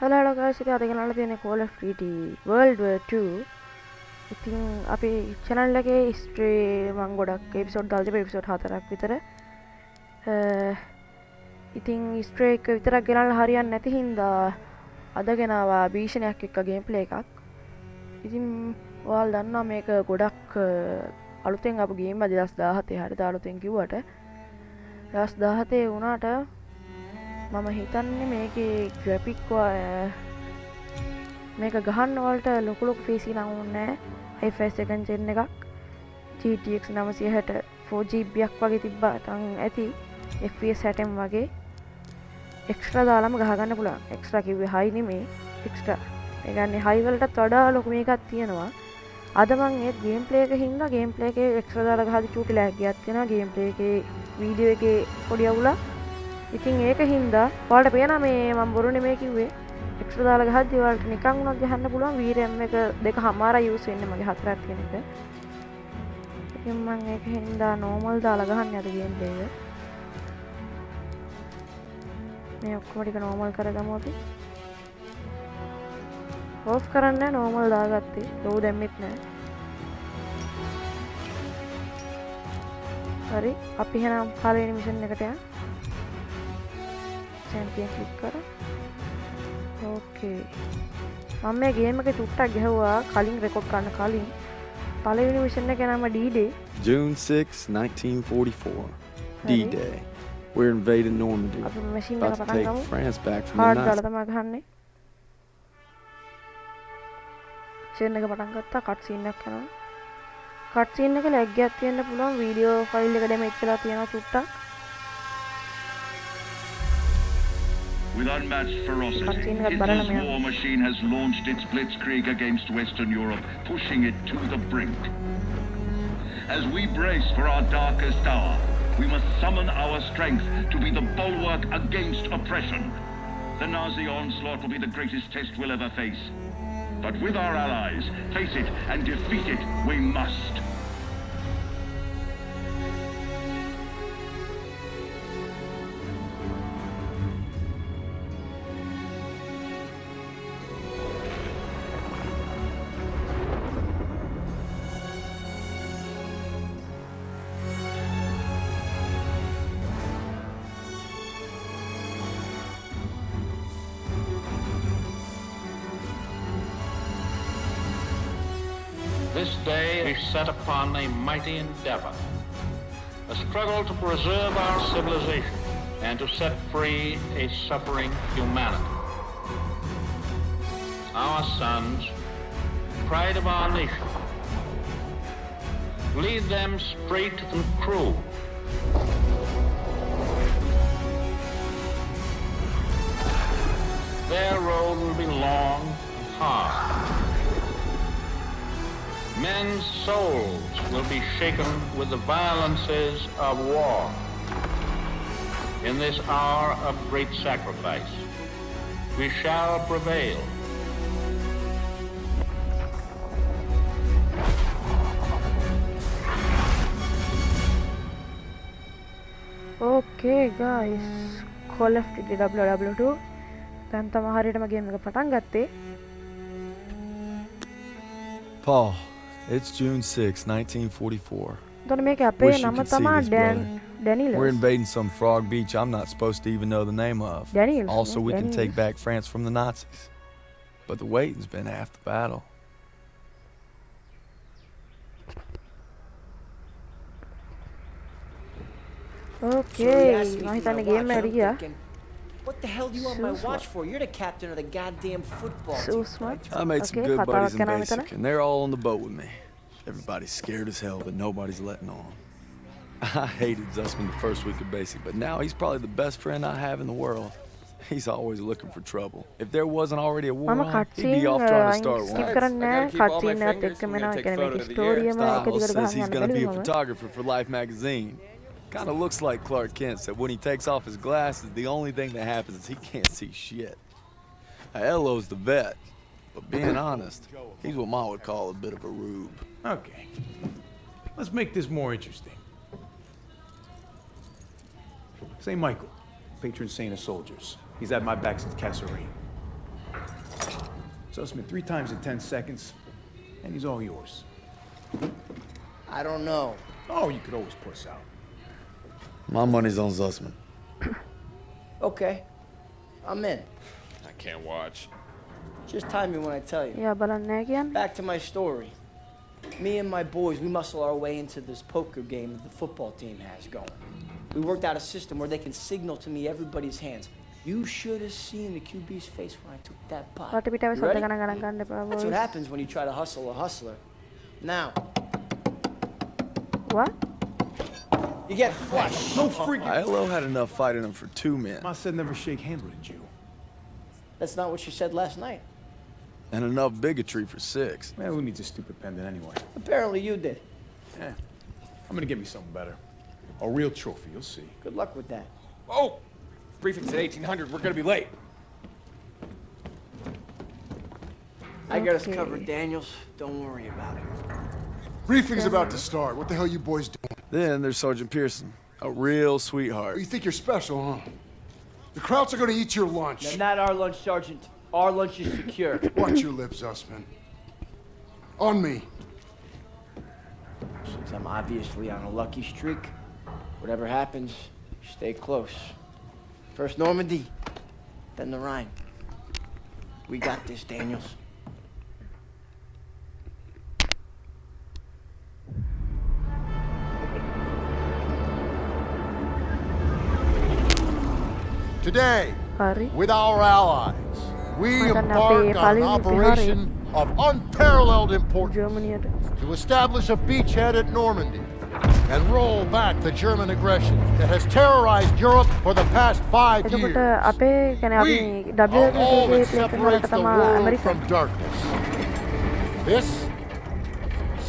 Hello guys, ඉතින් අද ගෙනල්ලා තියෙන්නේ Call of Duty World War 2. ඉතින් අපි channel එකේ history මම ගොඩක් episode දාලා තිබ්බා episode 4ක් විතර. ඉතින් history එක විතරක් ගෙනල්ලා හරියන්නේ නැති හින්දා අද ගෙනාවා භීෂණයක් එක්ක gameplay එකක්. ඉතින් ඔයාලා දන්නවා මේක ගොඩක් අලුතෙන් ආපු game 2017 හරියට අලුතෙන් කිව්වට 2017 වුණාට මම හිතන්නේ මේකේ ග්‍රැෆික් මේක ගහන්න වලට ලොකු ලොකු PC නම් ඕනේ නැහැ. i5 second gen එකක් GTX 960 4GB ක් වගේ තිබ්බටන් ඇති FPS 60 වගේ එක්ස්ට්‍රා දාලාම ගහ ගන්න පුළුවන්. එක්ස්ට්‍රා කිව්වේ high නෙමෙයි එක්ස්ට්‍රා. ඒ කියන්නේ high වලටත් වඩා ලොකු මේකක් තියෙනවා. අද මම ඒ ගේම්ප්ලේ එක හින්දා ගේම්ප්ලේ එකේ එක්ස්ට්‍රා දාලා ගහද්දි චූටි ලෑග් එකක් තියෙනවා. ගේම්ප්ලේ එකේ වීඩියෝ එකේ පොඩි අවුලක්. ඉතින් ඒක හින්දා ඔයාලට පේනවා මේ මම බොරු නෙමෙයි කිව්වේ එක්ස්ට්‍රා දාලා ගහද්දි ඔයාලට නිකන් උනත් ගහන්න පුළුවන් VRAM එක දෙකමාරයි යූස් වෙන්නේ මගේ හතරක් තියෙන එක. ඉතින් මම ඒක හින්දා normal දාලා ගහන්නේ අද ගේම් ප්ලේ එක. මේ ඔක්කොම ටික normal කරගමු අපි. off කරන්න normal දාගත්තේ. low දැම්මෙත් නෑ. හරි අපි එහෙනම් පළවෙනි මිෂන් එකට යමු. champion click කර. ඕකේ. මම මේ ගේම් එකේ චුට්ටක් ගහුවා කලින් රෙකෝඩ් කරන්න කලින්. පළවෙනි මිෂන් එකේ නම D-Day. June 6, 1944. D-Day. We're invading Normandy. අපි මැෂින් එක About to පටන් take ගමු. France back from the hard දාලා Nazis. තමයි ගහන්නේ. මිෂන් එක පටන් ගත්තා කට් සීන් එකක් යනවා. කට් සීන් එකේ ලැග් එකක් තියෙන්න පුළුවන් වීඩියෝ ෆයිල් එක ඩැමේජ් වෙලා තියෙනවා චුට්ටක්. With unmatched ferocity, Hitler's war machine has launched its blitzkrieg against Western Europe, pushing it to the brink. As we brace for our darkest hour, we must summon our strength to be the bulwark against oppression. The Nazi onslaught will be the greatest test we'll ever face. But with our allies, face it and defeat it we must. This day we set upon a mighty endeavor, a struggle to preserve our civilization and to set free a suffering humanity. Our sons, pride of our nation, lead them straight and true. Their road will be long and hard. Men's souls will be shaken with the violences of war. In this hour of great sacrifice, we shall prevail. Okay guys, Call of Duty WW2 දැන් තමයි හරියටම game එක පටන් ගත්තේ. Paul, it's June 6, 1944. එතකොට මේකේ අපේ Wish you නම could see තමයි this, brother. Daniel. We're invading some frog beach I'm not supposed to even know the name of. Daniels, Also, we can Daniels. take back France from the Nazis. But the waiting's been half the battle. Okay, මම හිතන්නේ game එක ගියා. What the hell do you want my So watch for? You're the captain of the goddamn football So team. smart. I made some Okay, good buddies in කතාවක් basic, කරන්න and they're all on the boat with me. Everybody's scared as hell, but nobody's letting on. I hated Zussman the first week of basic, but now he's probably the best friend I have in the world. He's always looking for trouble. If there wasn't already a war මම on, cut he'd be scene off trying to start skip one. කරන්නේ නැහැ. I gotta keep cut all my scene එකත් fingers එක්කම when එනවා. I A take කියන්නේ photo මේකේ of the ස්ටෝරියම එක Styles දිගට says ගහන්න he's යන්න gonna be a බැලුවම photographer for Life magazine. Kind of looks like Clark Kent, so when he takes off his glasses, the only thing that happens is he can't see shit. Elo's the vet, but being honest, he's what Ma would call a bit of a rube. Okay. Let's make this more interesting. St. Michael, patron saint of soldiers. He's had my back since Kasserine. Sussman 3 times in 10 seconds, and he's all yours. I don't know. Oh, you could always puss out. My money's on Zussman. Okay. I'm in. I can't watch. Just time me when I tell you. එයා බලන්නේ නැහැ කියන්නේ. Back to my story. Me and my boys, we muscle our way into this poker game that the football team has going. We worked out a system where they can signal to me everybody's hands. You should have seen the QB's face when I took that pot. වට පිටාවේ You සද්ද ready? ගණන් ගන්න එපා That's what boys. happens when you try to hustle a hustler. Now, What? you get flushed. No freaking... Aiello had enough fight in him for 2 men. I said never shake hands with a Jew. That's not what you said last night. And enough bigotry for 6. Man, who needs a stupid pendant anyway? Apparently you did. I'm gonna get me something better. A real trophy, you'll see. Good luck with that. Oh! Briefing's at 1800. We're gonna be late. I got us Okay. covered, Daniels. Don't worry about it. Briefing's about to start. What the hell you boys doing? Then there's Sergeant Pearson, a real Oh, sweetheart. you think you're special, huh? The Krauts are gonna eat your lunch. Now, not our lunch, Sergeant. Our lunch is secure. Watch your lips, Usman. On me. Since I'm obviously on a lucky streak, whatever happens, stay close. First Normandy, then the Rhine. We got this, Daniels. Today, හරි. with our allies, we Maganda embark pe, on an paling operation of unparalleled importance ජර්මනියට. to establish a beachhead at Normandy and roll back the German aggression that has terrorized Europe for the past 5 එතකොට years. අපේ කියන්නේ අපි We are all WWDD that play කරන separates the තමයි world America. from darkness. This,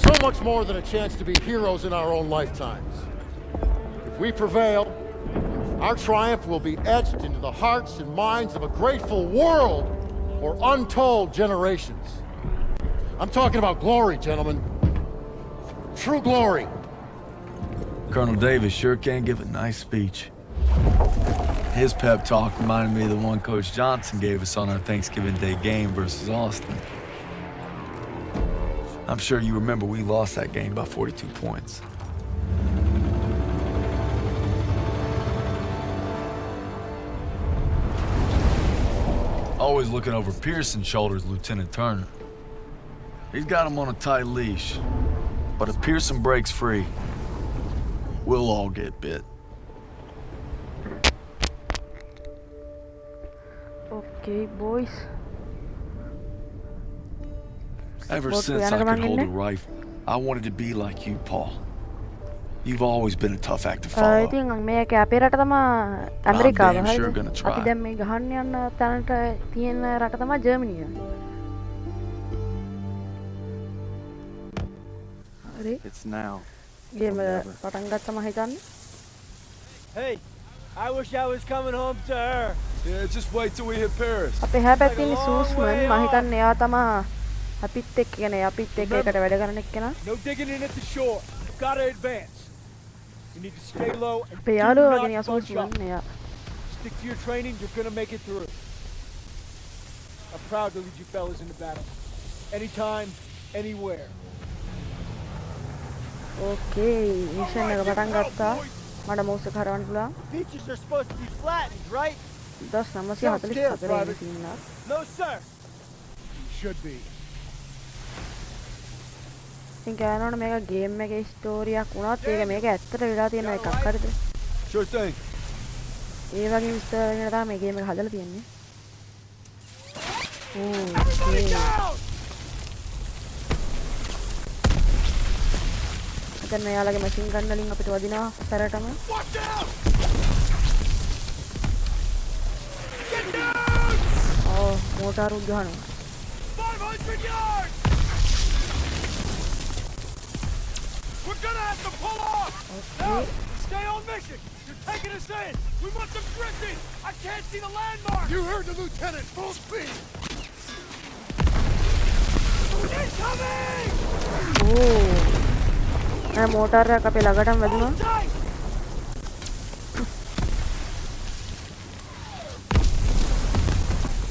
so much more than a chance to be heroes in our own lifetimes. If we prevail, our triumph will be etched into the hearts and minds of a grateful world for untold generations. I'm talking about glory, gentlemen. True glory. Colonel Davis sure can give a nice speech. His pep talk reminded me of the one Coach Johnson gave us on our Thanksgiving Day game versus Austin. I'm sure you remember we lost that game by 42 points. Always looking over Pearson's shoulders, Lieutenant Turner. He's got him on a tight leash. But if Pearson breaks free, we'll all get bit. Okay, boys. Ever Both since I Rihanna could hold a Gamangin rifle, I wanted to be like you, Paul. You've always been a tough act to follow. ඉතින් මේක අපේ රට තමා I'm ඇමරිකාව damn හරිද? sure gonna try. අපි දැන් මේ ගහන්න යන තැනට තියෙන රට තමා ජර්මනිය. හරි. It's now. ගේම පටන් ගත්තම හිතන්නේ. Hey, I wish I was coming home to her. Yeah, just wait till we hit Paris. අපේ හැ පැත්තේ ඉන්නේ සූස්මන් මම හිතන්නේ එයා තමා අපිත් එක්ක කියන්නේ අපිත් එක්ක එකට වැඩ කරන එක්කෙනා. No digging in at the shore. You've got to advance. You need to stay low and අපේ do යාළුවා not වගේ යා bunch සූස්මන් up. එයා. Stick to your training. You're gonna make it through. I'm proud to lead you fellas into battle. Anytime, anywhere. Okay mission එක පටන් ගත්තා. මට mouse එක හරවන්න පුළුවන්. Beaches are supposed to be flattened, right? 1944 ඉන්නේ තියෙනවා. No, sir. Should be. ඉතින් කියනවනේ මේක ගේම් එකේ ස්ටෝරියක් වුණත් ඒක මේක ඇත්තට වෙලා තියෙන එකක් හරිද? Sure thing. ඒ වගේ විස්තර වෙන තමයි මේ ගේම් එක හදලා තියෙන්නේ. ඕකේ. දැන් මෙයාලගේ මැෂින් ගන් වලින් අපිට වදිනවා සැරටම. මෝටාරු ගහනවා. 500 yards. We're gonna have to pull off. Now, stay on mission. You're taking us in. We want them drifting. I can't see the landmark. You heard the lieutenant. Full speed. Incoming. Mortar එකක් අපේ ළඟටම වැදුනා.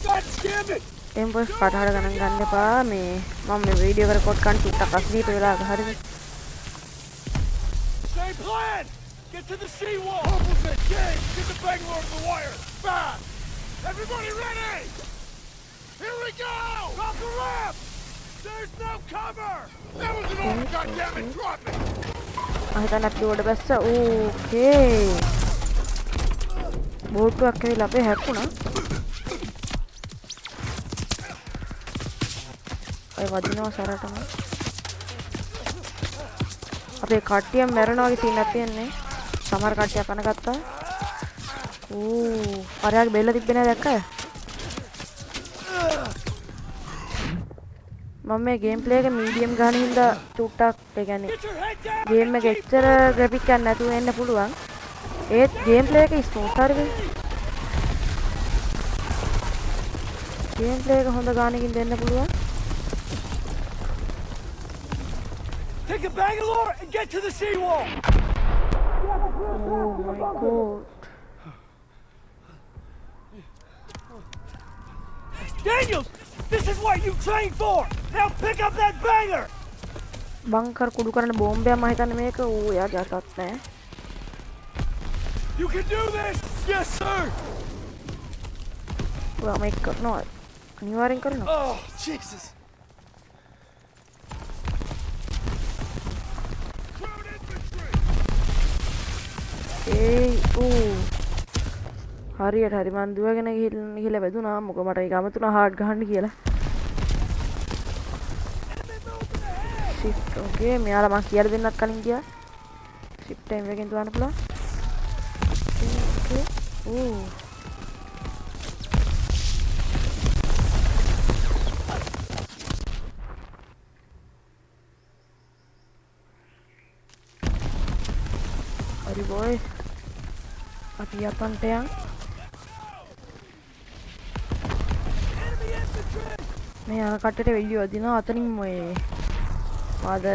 God damn it. එම් boss කටහඬ ගණන් ගන්න එපා මේ මම මේ වීඩියෝ එක රෙකෝඩ් කරන් ටිකක් අස්දීප වෙලා හරිද Same plan! Get to the seawall! Opposite, James! Get the Bangalore to the wire! Fast! Everybody ready! Here we go! Drop the ramp! There's no cover! That was an order, goddammit! Drop it! හිතන්න අපි උඩ බැස්ස ඕකේ බෝට්ටුවක් ඇවිල්ලා අපේ හැප්පුණා අය වදිනවා සරටම අපේ කට්ටිය මැරෙනවා වගේ සීනක් තියෙන්නේ සමහර කට්ටිය කන ගත්තා අරයාගේ බෙල්ල තිබ්බේ නෑ දැක්කද මම මේ ගේම් ප්ලේ එක මීඩියම් ගහන හින්දා චුට්ටක් ඒ කියන්නේ ගේම් එක එච්චර ග්‍රැෆික් එකක් නැතුව එන්න පුළුවන් ඒත් ගේම් ප්ලේ එක ස්මූත් හරිද ගේම් ප්ලේ එක හොඳ ගානකින් දෙන්න පුළුවන් Take a Bangalore and get to the seawall! Oh my god. Daniels! This is what you trained for! Now pick up that banger! Bunker කුඩු කරන බෝම්බයක් මම හිතන්නේ මේක එයාගේ අතත් නෑ. You can do this! Yes, sir! ඔයා මේක කරනවා. අනිවාර්යෙන් කරනවා. Oh, Jesus! හරියට හරි මන් දුවගෙන ගිහලා වැදුනා මොකද මට ඒක අමතුණා හાર્ඩ් ගහන්න කියලා shift okay මෙයාලා මං කියලා දෙන්නත් කලින් ගියා shift time එකෙන් දුවන්න පුළුවන් okay හරි boy අපි යපන්ට යන් මේ යන කට්ටට වෙලියෝ දිනවා අතනින් මේ ආද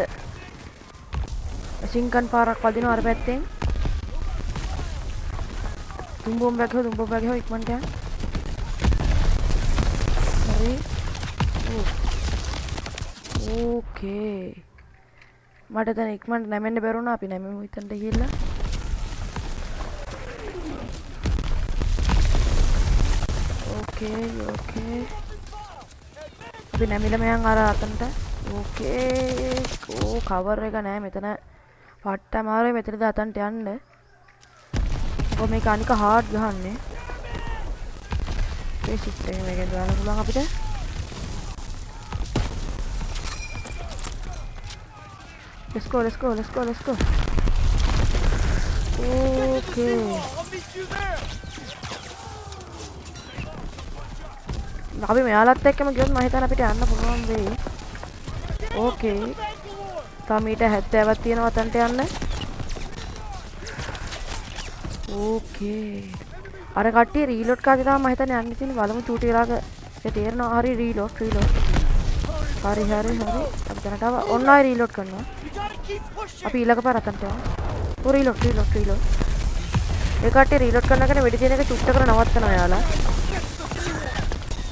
සිංකන් පාරක් වදිනවා අර පැත්තෙන් තුන් බෝම්බයක් හො ඉක්මනට යන් හරි ඕකේ මට දැන් ඉක්මනට නැමෙන්න බැරුණා අපි නැමෙමු හිතන්න ගිහිල්ලා okay අපි නැමිලා මයන් අර අතනට okay කවර් එක නෑ මෙතන පට්ට මාරේ මෙතනද අතන්ට යන්න ඔය මේක අනික හાર્ඩ් ගහන්නේ ඒ සිස්ටම් එකෙන් දාන්න පුළුවන් අපිට let's go okay අපි මෙයාලත් එක්කම ගියොත් මම හිතන්නේ අපිට යන්න පුළුවන් වෙයි. ඕකේ. තා මීට 70ක් තියෙනවා අතන්ට යන්න. ඕකේ. අර කට්ටිය රීලෝඩ් කාර්යය තමයි මම හිතන්නේ යන්න තියෙන්නේ බලමු චූටි වෙලාක ඒ තේරෙනවා හරි රීලෝඩ්. හරි. අපි දැනට ඔන්න ආයි රීලෝඩ් කරනවා. අපි ඊළඟ පාර අතන්ට යමු. රීලෝඩ්. ඒ කට්ටිය රීලෝඩ් කරනකනේ වෙඩි තියෙන එක චුට්ට කර නවත්තනවා යාලා.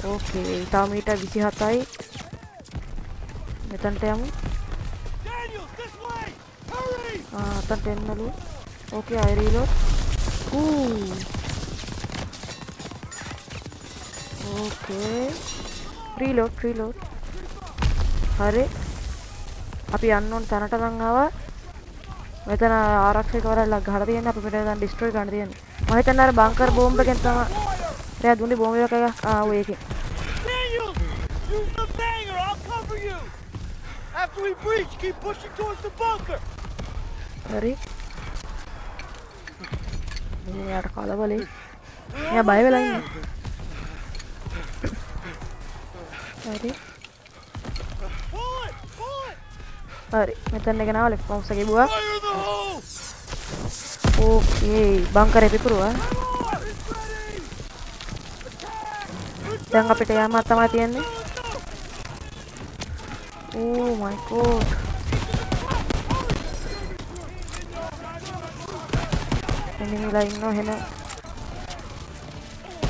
Okay, තාම ඊට 27යි. මෙතනට යමු. අතන්ට එන්නලු. Okay, I reload. Okay. Reload. හරි. අපි යන්න ඕන තැනට නම් ආවා. මෙතන ආරක්ෂක වරල්ලා ගහලා තියෙනවා අපි මෙතන දැන් ඩිස්ට්‍රොයි කරන්න තියෙන්නේ. මම හිතන්නේ අර බංකර් බෝම්බ එකෙන් තමයි එයා දුන්නේ බෝම්බ එකක් ඔය එකේ. Use the banger! I'll cover you! After we breach, keep pushing towards the bunker! හරි. මෙයාට කලබලයි. මෙයා බය වෙලා ඉන්නේ. හරි. හරි. මෙතන එක නාව ලෙෆ්ට් මවුස් එකේ බුවා. ඕකේ. බංකරේ පිපුරුවා. දැන් අපිට යන්න තමයි තියෙන්නේ. Oh my god. එන්නේ ඉන්න එහෙම.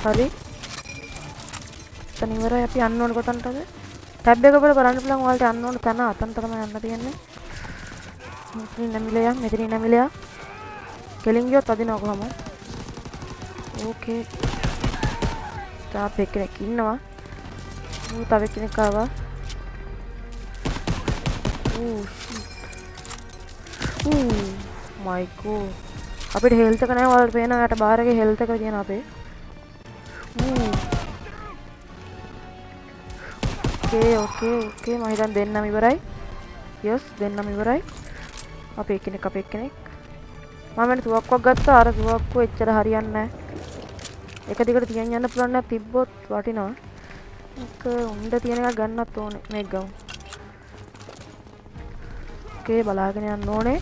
හරි. අතන ඉවරයි. අපි යන්න ඕන කොතනටද? ටැබ් එක වල බලන්න පුළුවන් ඔයාලට යන්න ඕන තැන අතන තමයි යන්න තියෙන්නේ. මෙතනින් නැමිලා. කෙලින් ගියොත් අදිනවා කොහම. ඕකේ. තාප් එක්කෙනෙක් ඉන්නවා. තව කෙනෙක් ආවා. my god. අපිට හෙල්ත් එක නැහැ. ඔයාලට පේනවා යට බාර් එකේ හෙල්ත් එක තියෙනවා අපේ. ඕකේ මම හිතන් දෙන්නම ඉවරයි. yes දෙන්නම ඉවරයි. අපේ එක්කෙනෙක් මම වෙන තුවක්කුවක් ගත්තා. අර තුවක්කුව එච්චර හරියන්නේ නැහැ. එක දිගට තියන් යන්න පුළුවන් නැත් තිබ්බොත් වටිනවා. එක උණ්ඩ තියෙන එකක් ගන්නත් ඕනේ. මේක ගමු. ඕකේ බලාගෙන යන්න ඕනේ.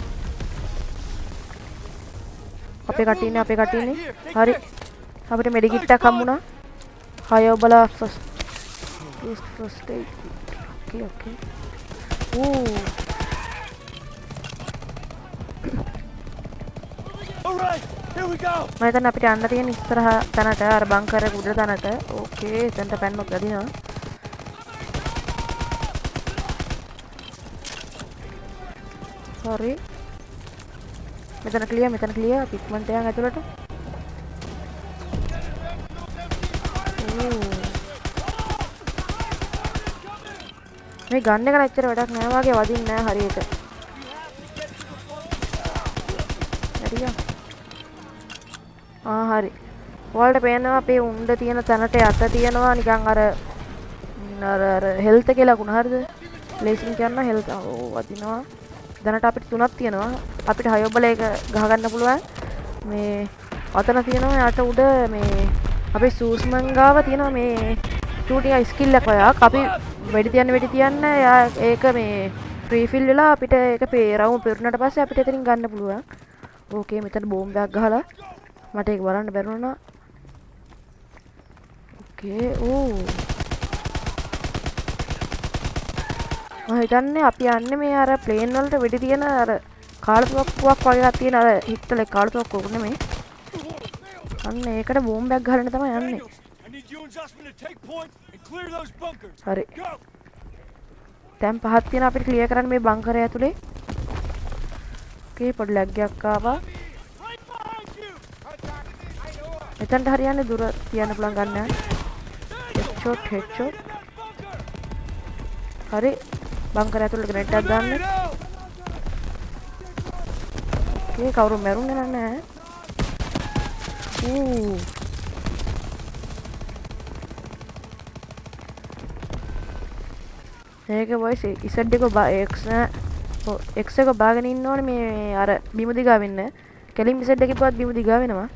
අපේ කට්ටියනේ. හරි. අපිට මෙඩිකිට් එකක් හම්බුණා. හය ඔබලා first aid. Okay. Alright, here we go. මම හිතන්නේ අපිට යන්න තියෙන ඉස්සරහ තැනට අර බංකර් එක උඩ තැනට. ඕකේ එතනට පැන්නොත් ගදිනවා. හරි. මෙතන ක්ලියර්. අපි ඉක්මනට යන් ඇතුළට. මේ ගන්න එක නැච්චර වැඩක් නෑ වගේ වදින්නේ නෑ හරියට. හරියා. හරි. ඔයාලට පේනවා අපේ උණ්ඩ තියෙන තැනට යට තියෙනවා නිකන් අර හෙල්ත් කියලා ලකුණ හරිද? ප්ලේසින් කියන්න හෙල්ත්. වදිනවා. දැනට අපිට 3ක් තියෙනවා. අපිට 6 ඔබල එක ගහ ගන්න පුළුවන්. මේ අතන තියෙනවා යට උඩ මේ අපේ සූස්මන් ගාව තියෙනවා මේ ෂූටින් ස්කිල් එකක් වගේ. අපි වෙඩි තියන්න ඒක මේ රීෆිල් වෙලා අපිට ඒක රවුම් පෙරුණාට පස්සේ අපිට එතනින් ගන්න පුළුවන්. ඕකේ මෙතන බෝම්බයක් ගහලා මට ඒක බලන්න බැරුණා. ඕකේ මම හිතන්නේ අපි යන්නේ මේ අර ප්ලේන් වලට වෙඩි තියන අර කාලතුවක්කුවක් වගේ එකක් තියෙන අර හිට්ටලේ කාලතුවක්කුවක් නෙමෙයි. අන්න ඒකට බෝම්බයක් ගහන්න තමයි යන්නේ. හරි. දැන් 5ක් තියෙන අපිට ක්ලියර් කරන්න මේ බංකරය ඇතුලේ. ඕකේ පොඩි ලැග් එකක් ආවා. එතනට හරියන්නේ දුර තියන්න පුළුවන් ගන්න. හෙඩ්ෂොට්. හරි. බංකරය ඇතුලේ ග්‍රනේඩ් එකක් දාන්න. ඕකේ කවුරු මැරුන්නේ නැහැ. ඒක වොයිස් Z එක X එක බාගෙන ඉන්න ඕනේ මේ අර බිම දිගා වෙන්න. කෙලින් Z එකේ පවත් බිම දිගා වෙනවා.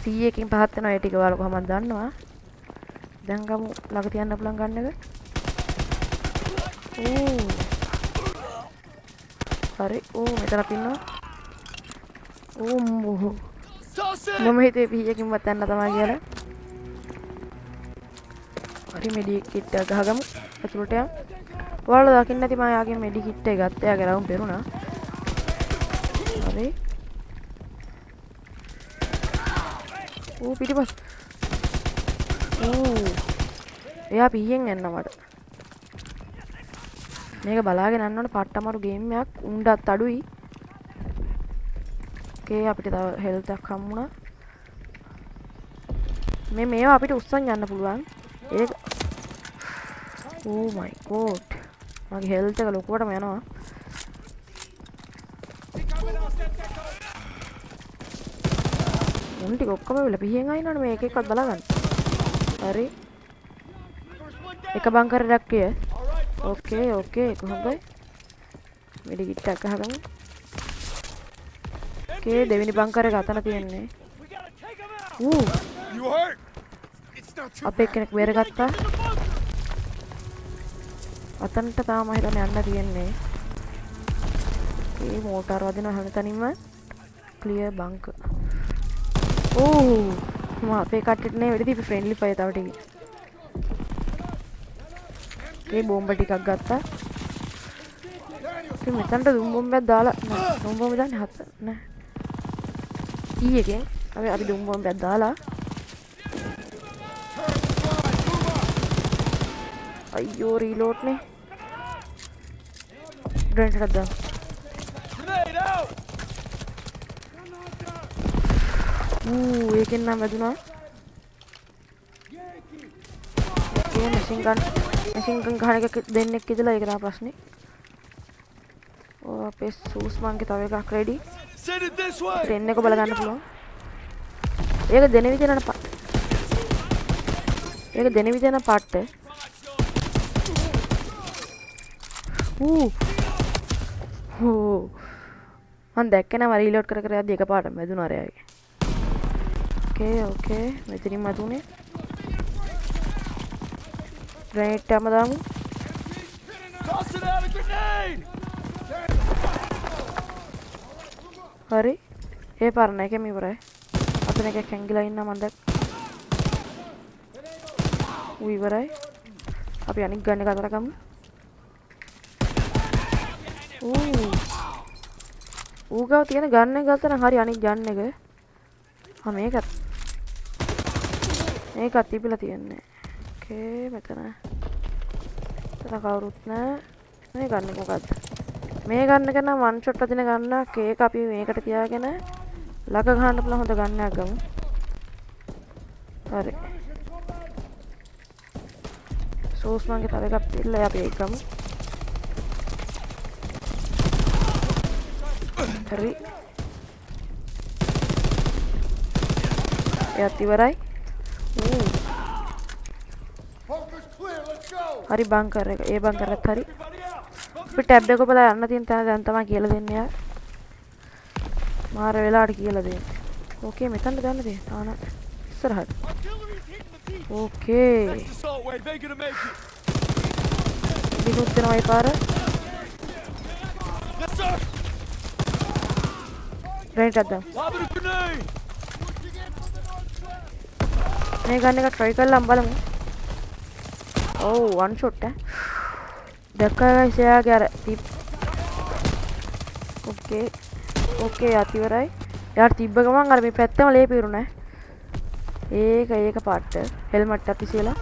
C එකකින් පහත් වෙනවා. ඒ ටික ඔයාලා කොහොමද දන්නවා? දැන් ගමු ළඟ තියන්න පුළුවන් ගන්න එක. හරි. මෙතන පින්නවා. මම හිතේ P එකකින්වත් යන්න තමයි කියලා. හරි මෙඩි කිට් එක ගහගමු. ඇතුළට යන්න. ඔයාලා දකින්න ඇති මම යාගේ මෙඩි කිට් එක ගත්තා. යාගේ රවුම් පෙරුණා. හරි. පිටිපස්. එයා පිහියෙන් යන්න මට. මේක බලාගෙන යන්න ඕනේ පට්ටමරු ගේම් එකක්. උණ්ඩත් අඩුයි. ඕකේ අපිට තව හෙල්ත් එකක් හම්බුණා. මේවා අපිට උස්සන් යන්න පුළුවන්. ඒක my god. මගේ හෙල්ත් එක ලොකුවටම යනවා. උන් ටික ඔක්කොම වෙලා පිහින් ආිනවනේ මේ එක එකවත් බලාගන්න. හරි. එක බංකරයක් කිය. ඕකේ කොහොමද? මෙඩි කිට් එකක් ගහගමු. ඕකේ දෙවෙනි බංකර එක අතන තියෙන්නේ. අපේ කෙනෙක් බේරගත්තා. අතනට තාම හිතන්නේ යන්න තියෙන්නේ. මේ මෝටාර වදින හැමතැනින්ම ක්ලියර් බංකර්. මම අපේ කට්ටියට නේ වෙඩි දීපි ෆ්‍රෙන්ඩ්ලි ෆයර් තව ටික. ඒ බෝම්බ ටිකක් ගත්තා. ඉතින් මෙතනට දුම් බෝම්බයක් දාලා දුම් බෝම්බ දාන්නේ හත නෑ. ඊයේකින් අපි දුම් බෝම්බයක් දාලා අයියෝ රීලෝඩ් නේ ග්‍රෙනේඩ් එකක් දාන්න Grenade out! ඒකෙන් නම් වැදුනා ඒ මැෂින් ගන් ගහන එක දෙන්නෙක් ඉදලා ඒක තමයි ප්‍රශ්නේ ඔය අපේ සූස් මංගේ තව එකක් ready Send it this way! Train එක බල ගන්න පුළුවන් ඒක දෙන විදිහ නන ඒක දෙන විදිහ නන පාට්ට මන් දැක්කේ නම රීලෝඩ් කර කර යද්දි එකපාරට වැදුනා රයාගේ ඕකේ මෙතනින් මතුනේ ග්‍රේනේඩ් එකම දාමු Tossing out a grenade! හරි ඒ පරණ එකම ඉවරයි අපින එක කැංගිලා ඉන්න මන් දැක් ඌ ඉවරයි අපි අනික් ගන්න එක අතර ගමු ඌ ගාව තියෙන ගන්න එක ගත්තා නම් හරි අනික් ගන්න එක මේකත් තිබිලා තියන්නේ ඕකේ මෙතන කවුරුත් නෑ මේ ගන්න එක මොකද්ද මේ ගන්න එක නම් වන් ෂොට් අදින ගන්නක් ඒක අපි මේකට තියාගෙන ලක ගහන්න පුළුවන් හොඳ ගන්නයක් ගමු හරි සෝස් මංගේ තව එකක් පිළලා අපි ඒක ගමු හරි එයාත් ඉවරයි හරි බංකර් එක ඒ බංකරත් හරි අපි ටැබ් එක බලලා යන්න තියෙන තැන දැන් තමයි කියලා දෙන්නේ යා මාර වෙලාවට කියලා දෙන්නේ ඕකේ මෙතනට ගන්න දෙන්න ආන ඉස්සරහට ඕකේ Assault wave, they gonna make it! දිනුත් වෙනවා ඒ පාර Yes, sir! ග්‍රේනේඩ් එකක් දාමු Lobbing a grenade! මේ ගන්න එක try කරලා බලමු ඔව් වන් ෂොට් දැක්කා guys එයාගේ අර ටිප් ඕකේ අතිවරයි යාට තිබ්බ ගමන් අර මේ පැත්තම ලේ පිරුණා ඒක පාට හෙල්මට් එකක් ඉස්සෙලා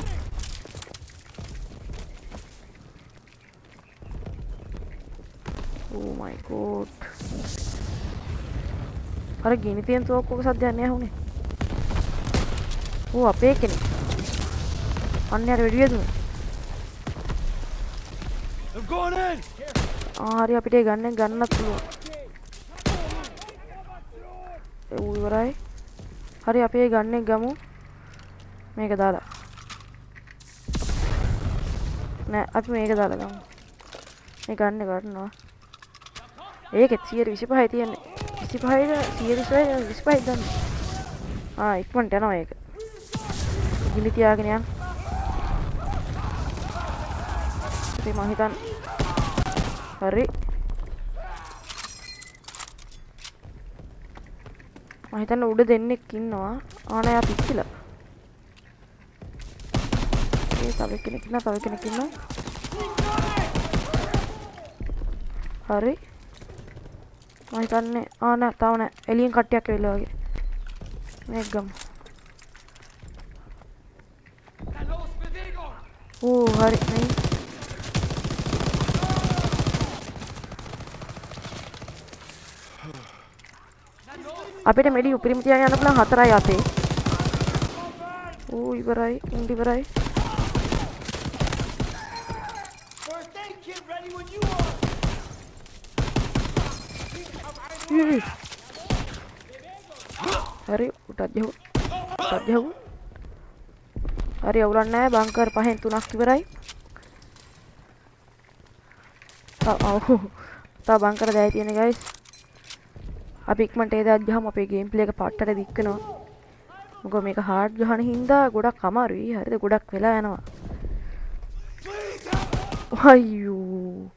oh my god අර ගිනි තියන තෝක්කුවක සද්දයක් නෑ හුනේ අපේ කෙනෙක් අන්න යාර වෙඩි යදුනේ I'm going in! හරි අපිට ඒ ගන්නත් පුළුවන් ඌ ඉවරයි හරි අපි ඒ ගන්න එක ගමු මේක දාලා නෑ අපි මේක දාලා ගමු මේ ගන්න ගන්නවා ඒකෙත් 125යි තියෙන්නේ 25යිද 125යි දන්නේ ඉක්මනට යනවා ඒක ගිනි තියාගෙන යන්න ඉතින් මම හිතන්නේ හරි මම හිතන්නේ උඩ දෙන්නෙක් ඉන්නවා ආන යා පිච්චිලා ඒ තව කෙනෙක් ඉන්නවා හරි මම හිතන්නේ නෑ තාම නෑ එලියෙන් කට්ටියක් ඇවිල්ලා වගේ මේක ගමු හරි නේ අපිට මෙඩි උපරිම තියාගෙන යන්න පුළුවන් 4යි අපේ ඉවරයි උන් ඉවරයි හරි උටත් යහුව හරි අවුලක් නැහැ බංකර් 5න් 3ක් ඉවරයි තව බංකර් 10 තියෙන guys අපි ඉක්මනට ඒ දාත් ගහමු අපේ ගේම් ප්ලේ එක පාටට දික්කනවා මොකද මේක හાર્ඩ් ගහන හින්දා ගොඩක් අමාරුයි හරිද ගොඩක් වෙලා යනවා අයියෝ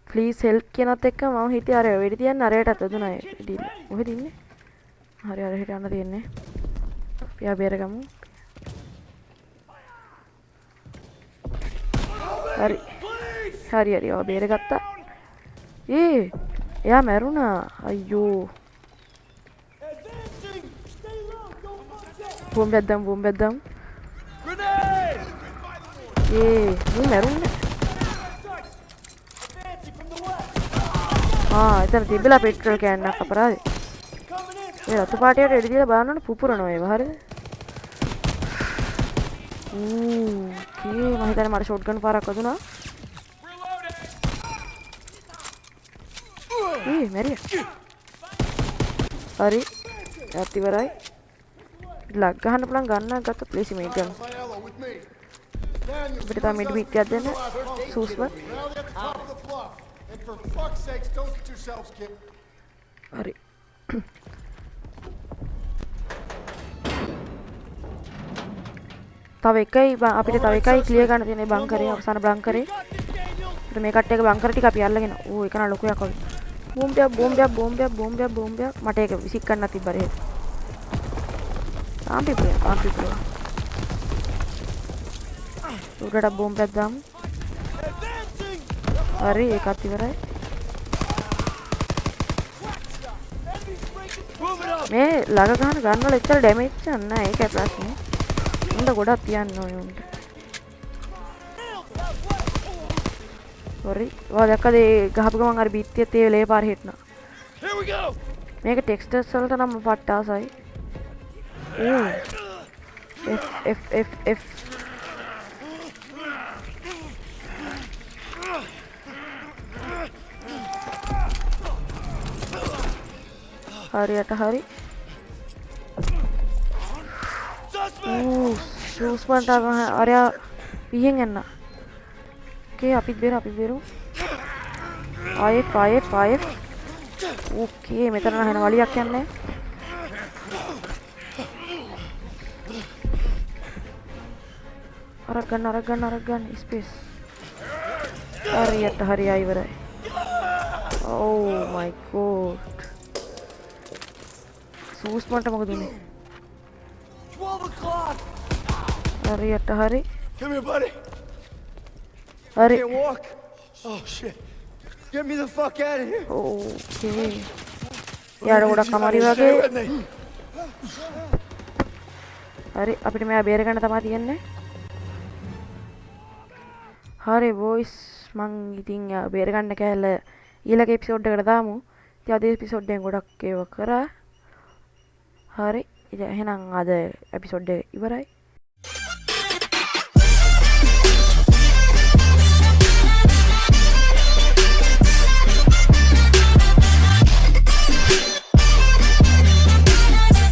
ප්ලීස් හෙල්ප් කියනත් එක්ක මම හිතේ අර වෙඩි තියන්න අරයටත් දුනා වෙඩි මොකද ඉන්නේ හරි අර හිට යන්න තියෙන්නේ අපි ආ බේරගමු හරි ඔය බේරගත්තා එයා මැරුණා අයියෝ බෝම්බයක් දාමු මේ මැරුන්නේ. එතන තිබිලා පෙට්‍රල් කෑන් එකක් අපරාදේ. ඒ රතු පාටියට එඩි දීලා බලන්න පුපුරනවා ඒව හරිද? මම හිතන්නේ මට ෂොට්ගන් පාරක් වදුනා. මැරියා. හරි. ඒත් ඉවරයි. ලග් ගහන්න පුළුවන් ගන්න ගත්තොත් ලේසි මේක ගන්න. අපිට තව මිඩ් බීට් එකක් දෙන්න. සූස්ම. හරි. තව එකයි අපිට තව එකයි ක්ලියර් ගන්න තියෙන බංකරේ අවසාන බංකරේ. අපිට මේ කට්ටියක බංකර ටික අපි අල්ලගෙන. ඒක නා ලොකු එකක් වගේ. බෝම්බයක් මට ඒක විසික් කරන්න තිබ්බරේ. ආම්පි ප්‍රේ. උඩට බෝම්බයක් දාමු. හරි ඒකත් ඉවරයි. මේ ළඟ ගන්න වල එච්චර ඩැමේජ් එකක් නැහැ. ඒකයි ප්‍රශ්නේ. උන්ට ගොඩක් තියන්න ඕනේ උන්ට. හරි. ඔයා දැක්කද ඒ ගහපු ගමන් අර බිත්තියත් ඒ ලේ පාර හිටනවා. මේක ටෙක්ස්ටර්ස් වලට නම් පට්ට ආසයි. F හරියට හරි. සූස්මන්ට අරයා පිහෙන් යන්න. ඕකේ අපිත් බේරු. ආයෙත්. ඕකේ මෙතන නැහෙන වලියක් යන්නේ. අරක් ගන්න ස්පේස්. හරියට හරි ආයිවරයි. Oh my god. සූස්මන්ට මොකද උනේ? 12 o'clock. හරියට හරි. Come here, buddy. හරි. Can't walk. Oh shit. Get me the fuck out of here. Okay. යාර ගොඩක් අමාරු වගේ. හරි අපිට මෙයා බේර ගන්න තමයි තියෙන්නේ. හරි බොයිස් මං ඉතින් බේර ගන්න කැල ඊළඟ එපිසෝඩ් එකට දාමු. ඉතින් අද එපිසෝඩ් එකෙන් ගොඩක් ඒව කරා. හරි. ඉතින් එහෙනම් අද එපිසෝඩ් එක ඉවරයි.